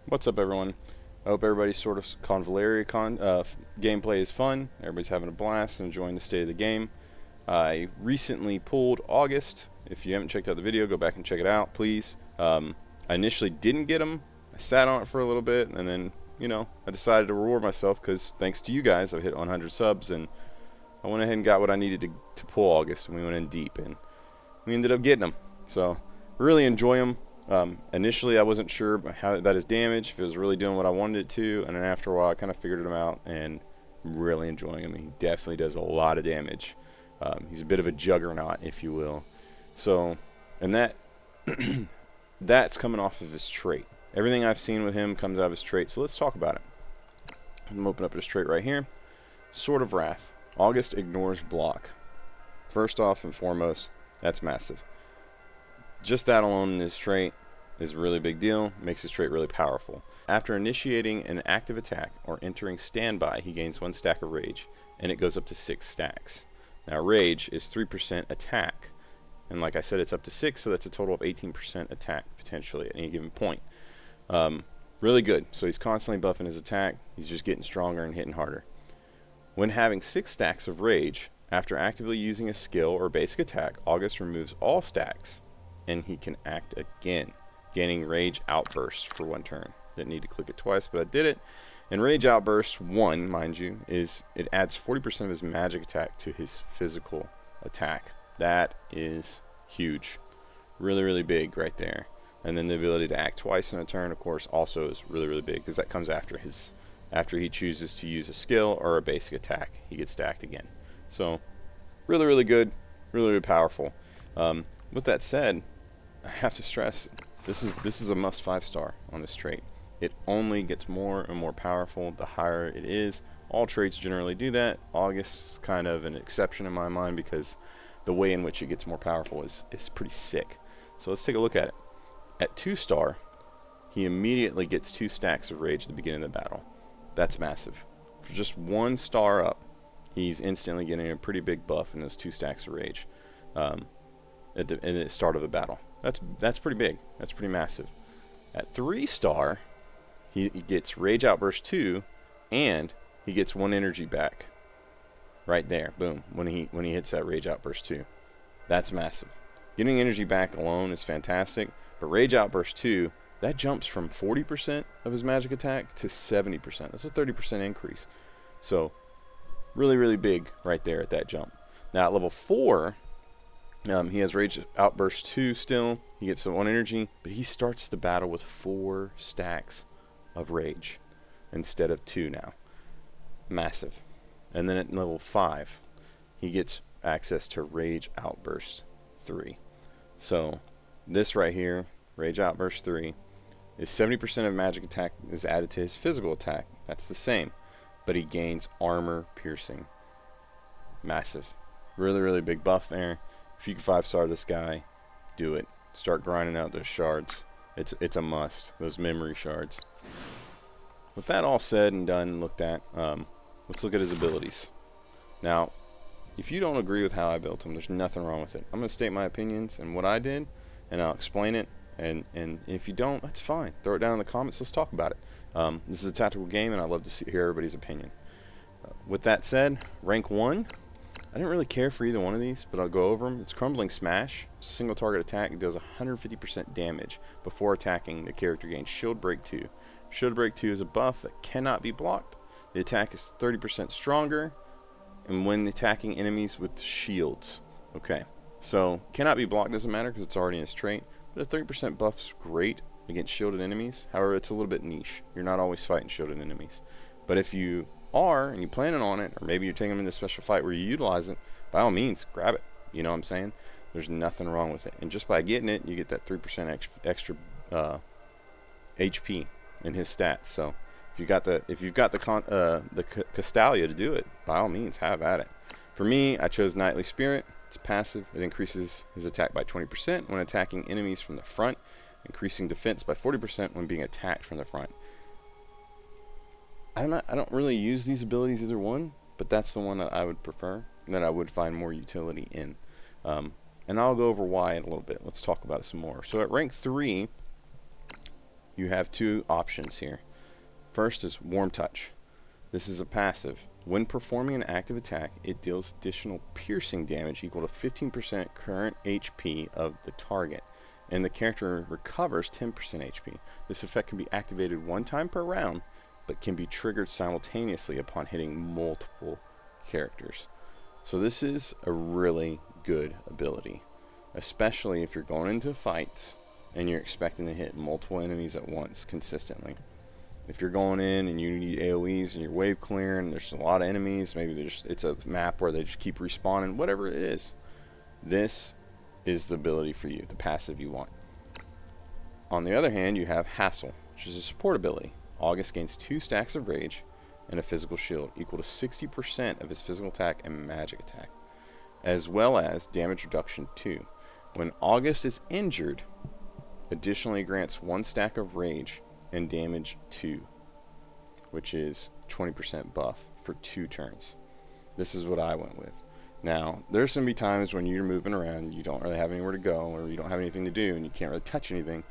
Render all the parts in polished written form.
What's up, everyone? I hope everybody's sort of Convallaria gameplay is fun. Everybody's having a blast and enjoying the state of the game. I recently pulled Auguste. If you haven't checked out the video, go back and check it out, please. I initially didn't get him. I sat on it for a little bit, and then, I decided to reward myself because thanks to you guys, I've hit 100 subs, and I went ahead and got what I needed to pull Auguste, and we went in deep, and we ended up getting him. So, really enjoy him. Initially, I wasn't sure how about his damage, if it was really doing what I wanted it to, and then after a while, I kind of figured him out, and I'm really enjoying him. He definitely does a lot of damage. He's a bit of a juggernaut, if you will. So, and that's coming off of his trait. Everything I've seen with him comes out of his trait, so let's talk about it. I'm going to open up his trait right here. Sword of Wrath. Auguste ignores block. First off and foremost, that's massive. Just that alone in his trait is a really big deal, makes his trait really powerful. After initiating an active attack or entering standby, he gains 1 stack of rage, and it goes up to 6 stacks. Now rage is 3% attack, and like I said, it's up to 6, so that's a total of 18% attack potentially at any given point. Really good, so he's constantly buffing his attack, he's just getting stronger and hitting harder. When having 6 stacks of rage, after actively using a skill or basic attack, Auguste removes all stacks, and he can act again, gaining Rage Outburst for 1 turn. Didn't need to click it twice, but I did it. And Rage Outburst 1, mind you, it adds 40% of his magic attack to his physical attack. That is huge. Really, really big right there. And then the ability to act twice in a turn, of course, also is really, really big, because that comes after he chooses to use a skill or a basic attack. He gets stacked again. So, really, really good. Really, really powerful. With that said, I have to stress, this is a must 5-star on this trait. It only gets more and more powerful the higher it is. All traits generally do that. Auguste's kind of an exception in my mind because the way in which it gets more powerful is pretty sick. So let's take a look at it. At 2-star, he immediately gets 2 stacks of rage at the beginning of the battle. That's massive. For just 1 star up, he's instantly getting a pretty big buff in those 2 stacks of rage at the start of the battle. That's pretty big. That's pretty massive. At 3-star, he gets Rage Outburst 2, and he gets 1 energy back. Right there, boom. When he hits that Rage Outburst 2, that's massive. Getting energy back alone is fantastic, but Rage Outburst 2, that jumps from 40% of his magic attack to 70%. That's a 30% increase. So, really, really big right there at that jump. Now at level 4. He has Rage Outburst 2 still. He gets the 1 energy, but he starts the battle with 4 stacks of Rage instead of 2 now. Massive. And then at level 5, he gets access to Rage Outburst 3. So this right here, Rage Outburst 3, is 70% of magic attack is added to his physical attack. That's the same. But he gains Armor Piercing. Massive. Really, really big buff there. If you can 5-star this guy, do it. Start grinding out those shards. It's a must. Those memory shards. With that all said and done and looked at, let's look at his abilities. Now, if you don't agree with how I built him, there's nothing wrong with it. I'm going to state my opinions and what I did, and I'll explain it. And if you don't, that's fine. Throw it down in the comments. Let's talk about it. This is a tactical game, and I love to hear everybody's opinion. With that said, rank 1. I didn't really care for either one of these, but I'll go over them. It's Crumbling Smash. Single target attack. It does 150% damage. Before attacking, the character gains Shield Break 2. Shield Break 2 is a buff that cannot be blocked. The attack is 30% stronger, and when attacking enemies with shields. Okay, so cannot be blocked doesn't matter because it's already in his trait, but a 30% buff's great against shielded enemies. However, it's a little bit niche. You're not always fighting shielded enemies. But if you are, and you're planning on it, or maybe you're taking them into a special fight where you utilize it, by all means, grab it. You know what I'm saying? There's nothing wrong with it. And just by getting it, you get that 3% extra HP in his stats. So if you've got the Castalia to do it, by all means, have at it. For me, I chose Knightly Spirit. It's passive. It increases his attack by 20% when attacking enemies from the front, increasing defense by 40% when being attacked from the front. I don't really use these abilities either one, but that's the one that I would prefer and that I would find more utility in. And I'll go over why in a little bit. Let's talk about it some more. So at rank 3, you have two options here. First is Warm Touch. This is a passive. When performing an active attack, it deals additional piercing damage equal to 15% current HP of the target, and the character recovers 10% HP. This effect can be activated one time per round, but can be triggered simultaneously upon hitting multiple characters. So this is a really good ability, especially if you're going into fights and you're expecting to hit multiple enemies at once consistently. If you're going in and you need AoEs and you're wave clearing, there's a lot of enemies, maybe it's a map where they just keep respawning, whatever it is, this is the ability for you, the passive you want. On the other hand, you have Hassle, which is a support ability. Auguste gains 2 stacks of rage and a physical shield equal to 60% of his physical attack and magic attack, as well as damage reduction 2. When Auguste is injured, additionally grants 1 stack of rage and damage 2, which is 20% buff for 2 turns. This is what I went with. Now, there's going to be times when you're moving around, you don't really have anywhere to go, or you don't have anything to do, and you can't really touch anything.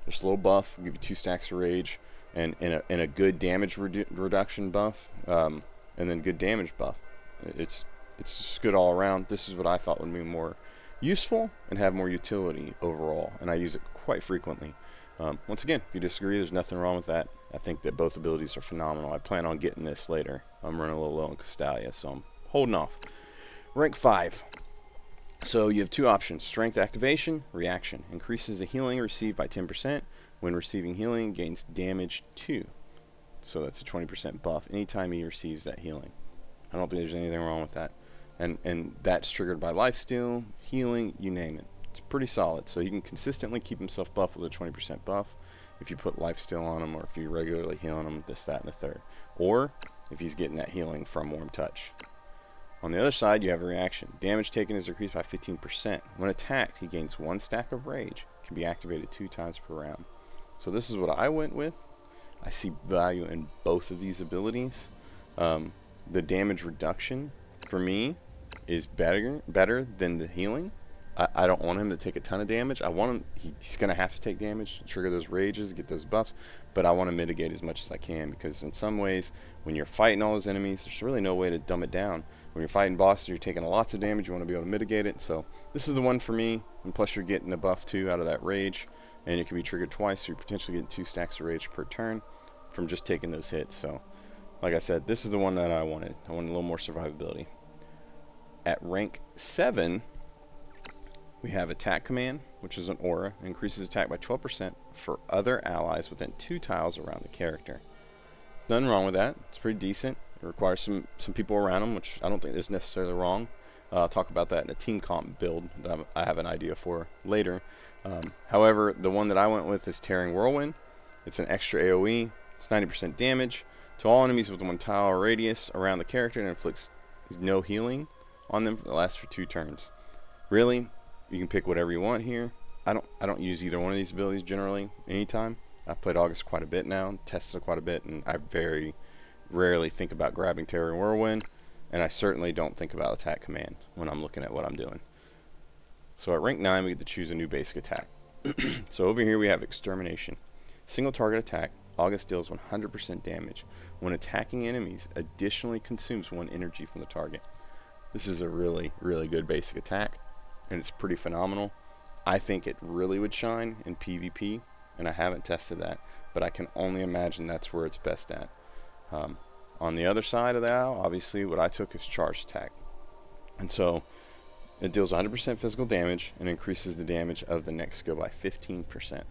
Just a little buff, will give you 2 stacks of rage, and a good damage reduction buff, and then good damage buff. It's just good all around. This is what I thought would be more useful and have more utility overall, and I use it quite frequently. Once again, if you disagree, there's nothing wrong with that. I think that both abilities are phenomenal. I plan on getting this later. I'm running a little low on Castalia, so I'm holding off. Rank 5. So you have 2 options. Strength Activation, Reaction. Increases the healing received by 10%. When receiving healing, gains damage 2. So that's a 20% buff anytime he receives that healing. I don't think there's anything wrong with that. And that's triggered by lifesteal, healing, you name it. It's pretty solid. So he can consistently keep himself buffed with a 20% buff if you put lifesteal on him, or if you're regularly healing him, this, that, and the third. Or if he's getting that healing from Warm Touch. On the other side, you have a reaction. Damage taken is decreased by 15%. When attacked, he gains 1 stack of rage. Can be activated 2 times per round. So this is what I went with. I see value in both of these abilities. The damage reduction, for me, is better than the healing. I don't want him to take a ton of damage. I want him, he's going to have to take damage to trigger those rages, get those buffs, but I want to mitigate as much as I can, because in some ways, when you're fighting all those enemies, there's really no way to dumb it down. When you're fighting bosses, you're taking lots of damage, you want to be able to mitigate it. So this is the one for me, and plus you're getting the buff too out of that rage, and it can be triggered twice, so you're potentially getting 2 stacks of rage per turn from just taking those hits. So like I said, this is the one that I wanted. I wanted a little more survivability. At rank 7, we have Attack Command, which is an aura. It increases attack by 12% for other allies within 2 tiles around the character. There's nothing wrong with that. It's pretty decent. It requires some people around them, which I don't think is necessarily wrong. I'll talk about that in a team comp build that I have an idea for later. However, the one that I went with is Tearing Whirlwind. It's an extra AoE. It's 90% damage to all enemies with 1 tile radius around the character, and inflicts no healing on them. It lasts for 2 turns. Really, you can pick whatever you want here. I don't use either one of these abilities generally anytime. I've played Auguste quite a bit now, tested it quite a bit, and I very rarely think about grabbing Tearing Whirlwind, and I certainly don't think about Attack Command when I'm looking at what I'm doing. So at rank 9, we get to choose a new basic attack. So over here we have Extermination. Single target attack. Auguste deals 100% damage. When attacking enemies, additionally consumes 1 energy from the target. This is a really, really good basic attack, and it's pretty phenomenal. I think it really would shine in PvP, and I haven't tested that, but I can only imagine that's where it's best at. On the other side of that, obviously, what I took is Charge Attack. And so it deals 100% physical damage and increases the damage of the next skill by 15%.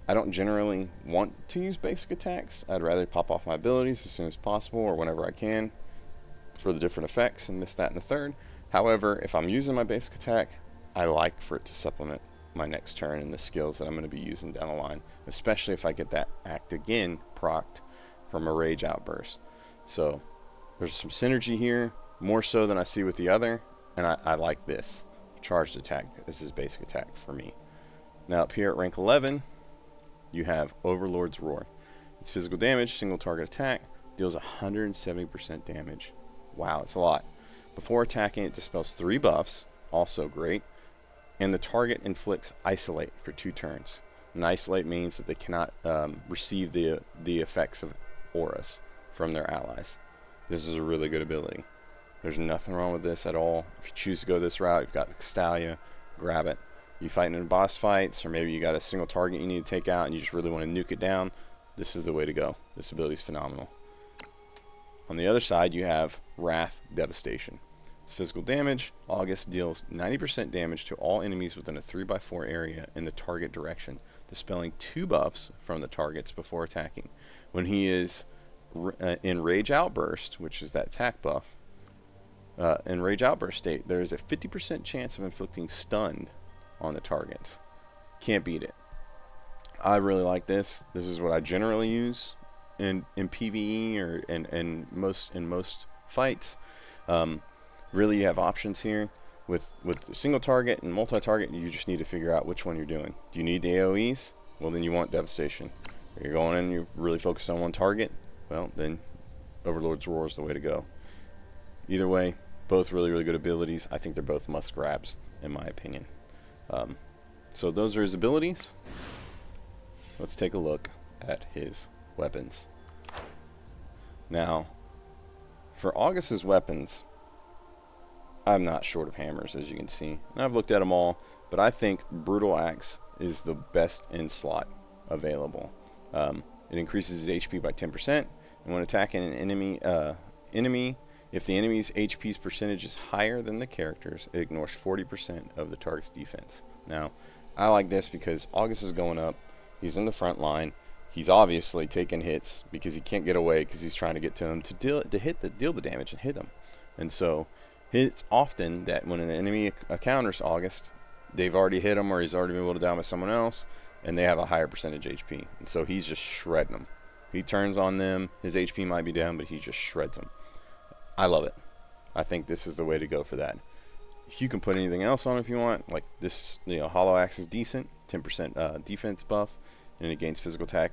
I don't generally want to use basic attacks. I'd rather pop off my abilities as soon as possible or whenever I can for the different effects and this, that, and the third. However, if I'm using my basic attack, I like for it to supplement my next turn and the skills that I'm going to be using down the line, especially if I get that act again procced from a rage outburst. So there's some synergy here, more so than I see with the other, and I like this. Charged attack. This is basic attack for me. Now up here at rank 11, you have Overlord's Roar. It's physical damage, single target attack, deals 170% damage. Wow, it's a lot. Before attacking, it dispels 3 buffs, also great, and the target inflicts Isolate for 2 turns. And isolate means that they cannot receive the effects of auras from their allies. This is a really good ability. There's nothing wrong with this at all. If you choose to go this route, you've got Castalia, grab it. You fighting in boss fights, or maybe you got a single target you need to take out and you just really want to nuke it down, this is the way to go. This ability is phenomenal. On the other side, you have Wrath Devastation. It's physical damage. Auguste deals 90% damage to all enemies within a 3x4 area in the target direction, dispelling 2 buffs from the targets before attacking. When he is in Rage Outburst, which is that attack buff, in Rage Outburst state, there is a 50% chance of inflicting stun on the targets. Can't beat it. I really like this. This is what I generally use in PvE or in most fights. Really, you have options here. With single target and multi-target, you just need to figure out which one you're doing. Do you need the AoEs? Well, then you want Devastation. If you're going in and you're really focused on one target, well, then Overlord's Roar is the way to go. Either way, both really, really good abilities. I think they're both must-grabs, in my opinion. So those are his abilities. Let's take a look at his weapons. Now, for Auguste's weapons, I'm not short of hammers, as you can see. And I've looked at them all, but I think Brutal Axe is the best in slot available. It increases his HP by 10%, and when attacking an enemy, if the enemy's HP's percentage is higher than the character's, it ignores 40% of the target's defense. Now, I like this because Auguste is going up. He's in the front line. He's obviously taking hits because he can't get away because he's trying to get to him to deal the damage and hit him. And so it's often that when an enemy encounters Auguste, they've already hit him or he's already been able to down by someone else, and they have a higher percentage HP. And so he's just shredding them. He turns on them. His HP might be down, but he just shreds them. I love it. I think this is the way to go for that. You can put anything else on if you want. Like this, Hollow Axe is decent, 10% defense buff, and it gains physical attack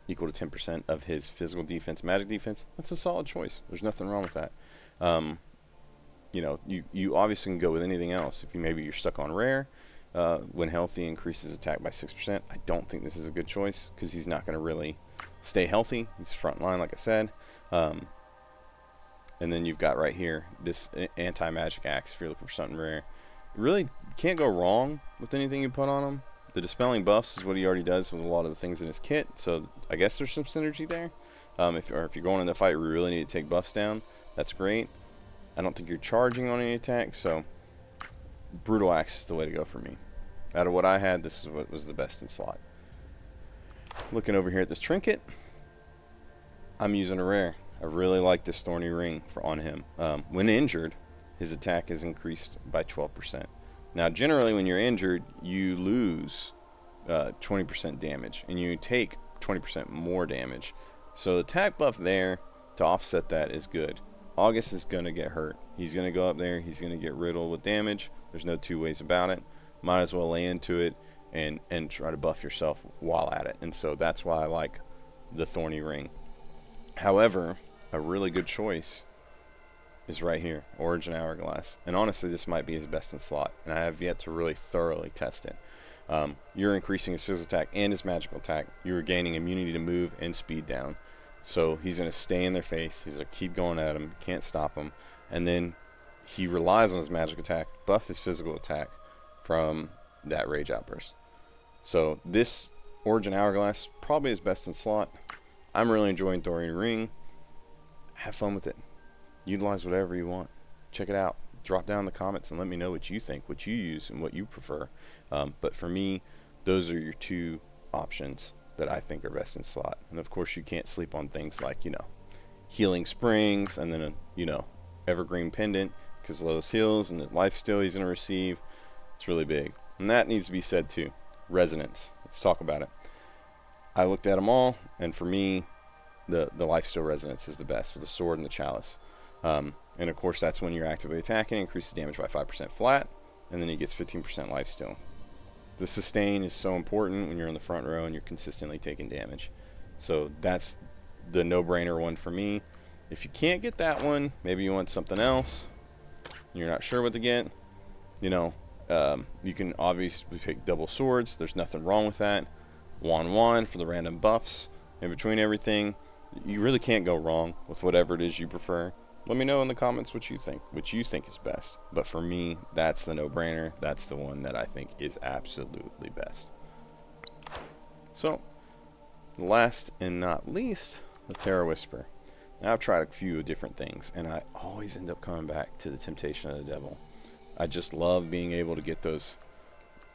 equal to 10% of his physical defense, magic defense. That's a solid choice. There's nothing wrong with that. You obviously can go with anything else. If maybe you're stuck on rare, when healthy increases attack by 6%. I don't think this is a good choice because he's not going to really stay healthy. He's front line, like I said. And then you've got right here this anti-magic axe if you're looking for something rare. Really can't go wrong with anything you put on him. The dispelling buffs is what he already does with a lot of the things in his kit, so I guess there's some synergy there. If you're going in a fight where you really need to take buffs down, that's great. I don't think you're charging on any attacks, so Brutal Axe is the way to go for me. Out of what I had, this is what was the best in slot. Looking over here at this trinket, I'm using a rare. I really like this Thorny Ring on him. When injured, his attack is increased by 12%. Now, generally, when you're injured, you lose 20% damage, and you take 20% more damage. So the attack buff there to offset that is good. Auguste is going to get hurt. He's going to go up there. He's going to get riddled with damage. There's no two ways about it. Might as well lay into it and try to buff yourself while at it. And so that's why I like the Thorny Ring. However, a really good choice is right here, Origin Hourglass. And honestly, this might be his best in slot, and I have yet to really thoroughly test it. You're increasing his physical attack and his magical attack. You're gaining immunity to move and speed down. So he's going to stay in their face. He's going to keep going at him. Can't stop him. And then he relies on his magic attack, buff his physical attack from that Rage Outburst. So this Origin Hourglass, probably his best in slot. I'm really enjoying Thorny Ring. Have fun with it. Utilize whatever you want. Check it out. Drop down in the comments and let me know what you think, what you use, and what you prefer. But for me, those are your two options that I think are best in slot. And of course, you can't sleep on things like, Healing Springs and then a, Evergreen Pendant, because of those heals and the lifesteal he's going to receive. It's really big. And that needs to be said too. Resonance. Let's talk about it. I looked at them all, and for me, the lifesteal resonance is the best with the sword and the chalice. And of course, that's when you're actively attacking, increases damage by 5% flat, and then he gets 15% lifesteal. The sustain is so important when you're in the front row and you're consistently taking damage. So that's the no-brainer one for me. If you can't get that one, maybe you want something else, you're not sure what to get, you can obviously pick double swords. There's nothing wrong with that. 1/1 for the random buffs in between everything. You really can't go wrong with whatever it is you prefer. Let me know in the comments what you think is best. But for me, that's the no-brainer. That's the one that I think is absolutely best. So, last and not least, the Terror Whisper. Now, I've tried a few different things, and I always end up coming back to the Temptation of the Devil. I just love being able to get those.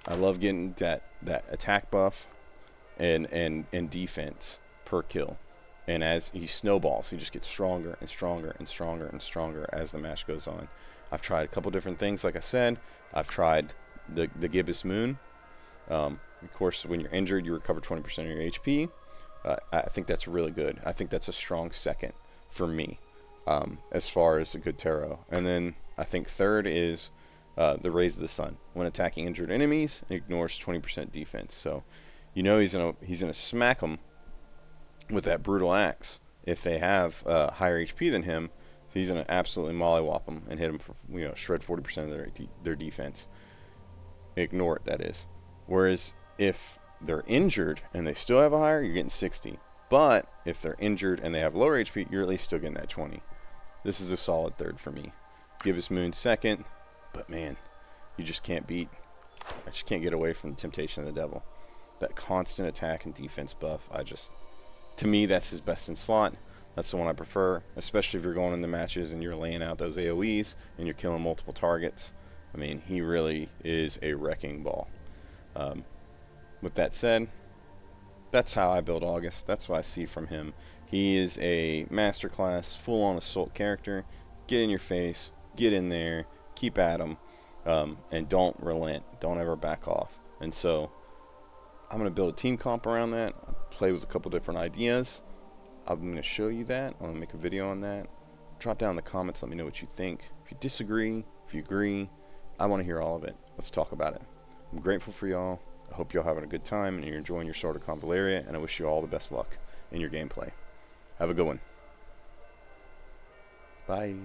I love getting that attack buff and defense per kill. And as he snowballs, he just gets stronger and stronger and stronger and stronger as the match goes on. I've tried a couple different things, like I said. I've tried the Gibbous Moon. Of course, when you're injured, you recover 20% of your HP. I think that's really good. I think that's a strong second for me as far as a good tarot. And then I think third is the Rays of the Sun. When attacking injured enemies, it ignores 20% defense. So you know he's gonna smack them with that brutal axe if they have higher HP than him. So he's gonna absolutely mollywop them and hit them for, shred 40% of their defense. Ignore it, that is. Whereas if they're injured and they still have a higher, you're getting 60. But if they're injured and they have lower HP, you're at least still getting that 20. This is a solid third for me. Gibbous Moon second, but man, you just can't beat. I just can't get away from the Temptation of the Devil. That constant attack and defense buff, to me, that's his best in slot. That's the one I prefer, especially if you're going into matches and you're laying out those AoEs and you're killing multiple targets. I mean, he really is a wrecking ball. With that said, that's how I build Auguste. That's what I see from him. He is a masterclass, full-on assault character. Get in your face, get in there, keep at him, and don't relent. Don't ever back off. And so I'm going to build a team comp around that. Play with a couple different ideas. I'm going to show you that. I'm going to make a video on that. Drop down in the comments. Let me know what you think. If you disagree, if you agree, I want to hear all of it. Let's talk about it. I'm grateful for y'all. I hope y'all having a good time and you're enjoying your Sword of Convallaria, and I wish you all the best luck in your gameplay. Have a good one. Bye.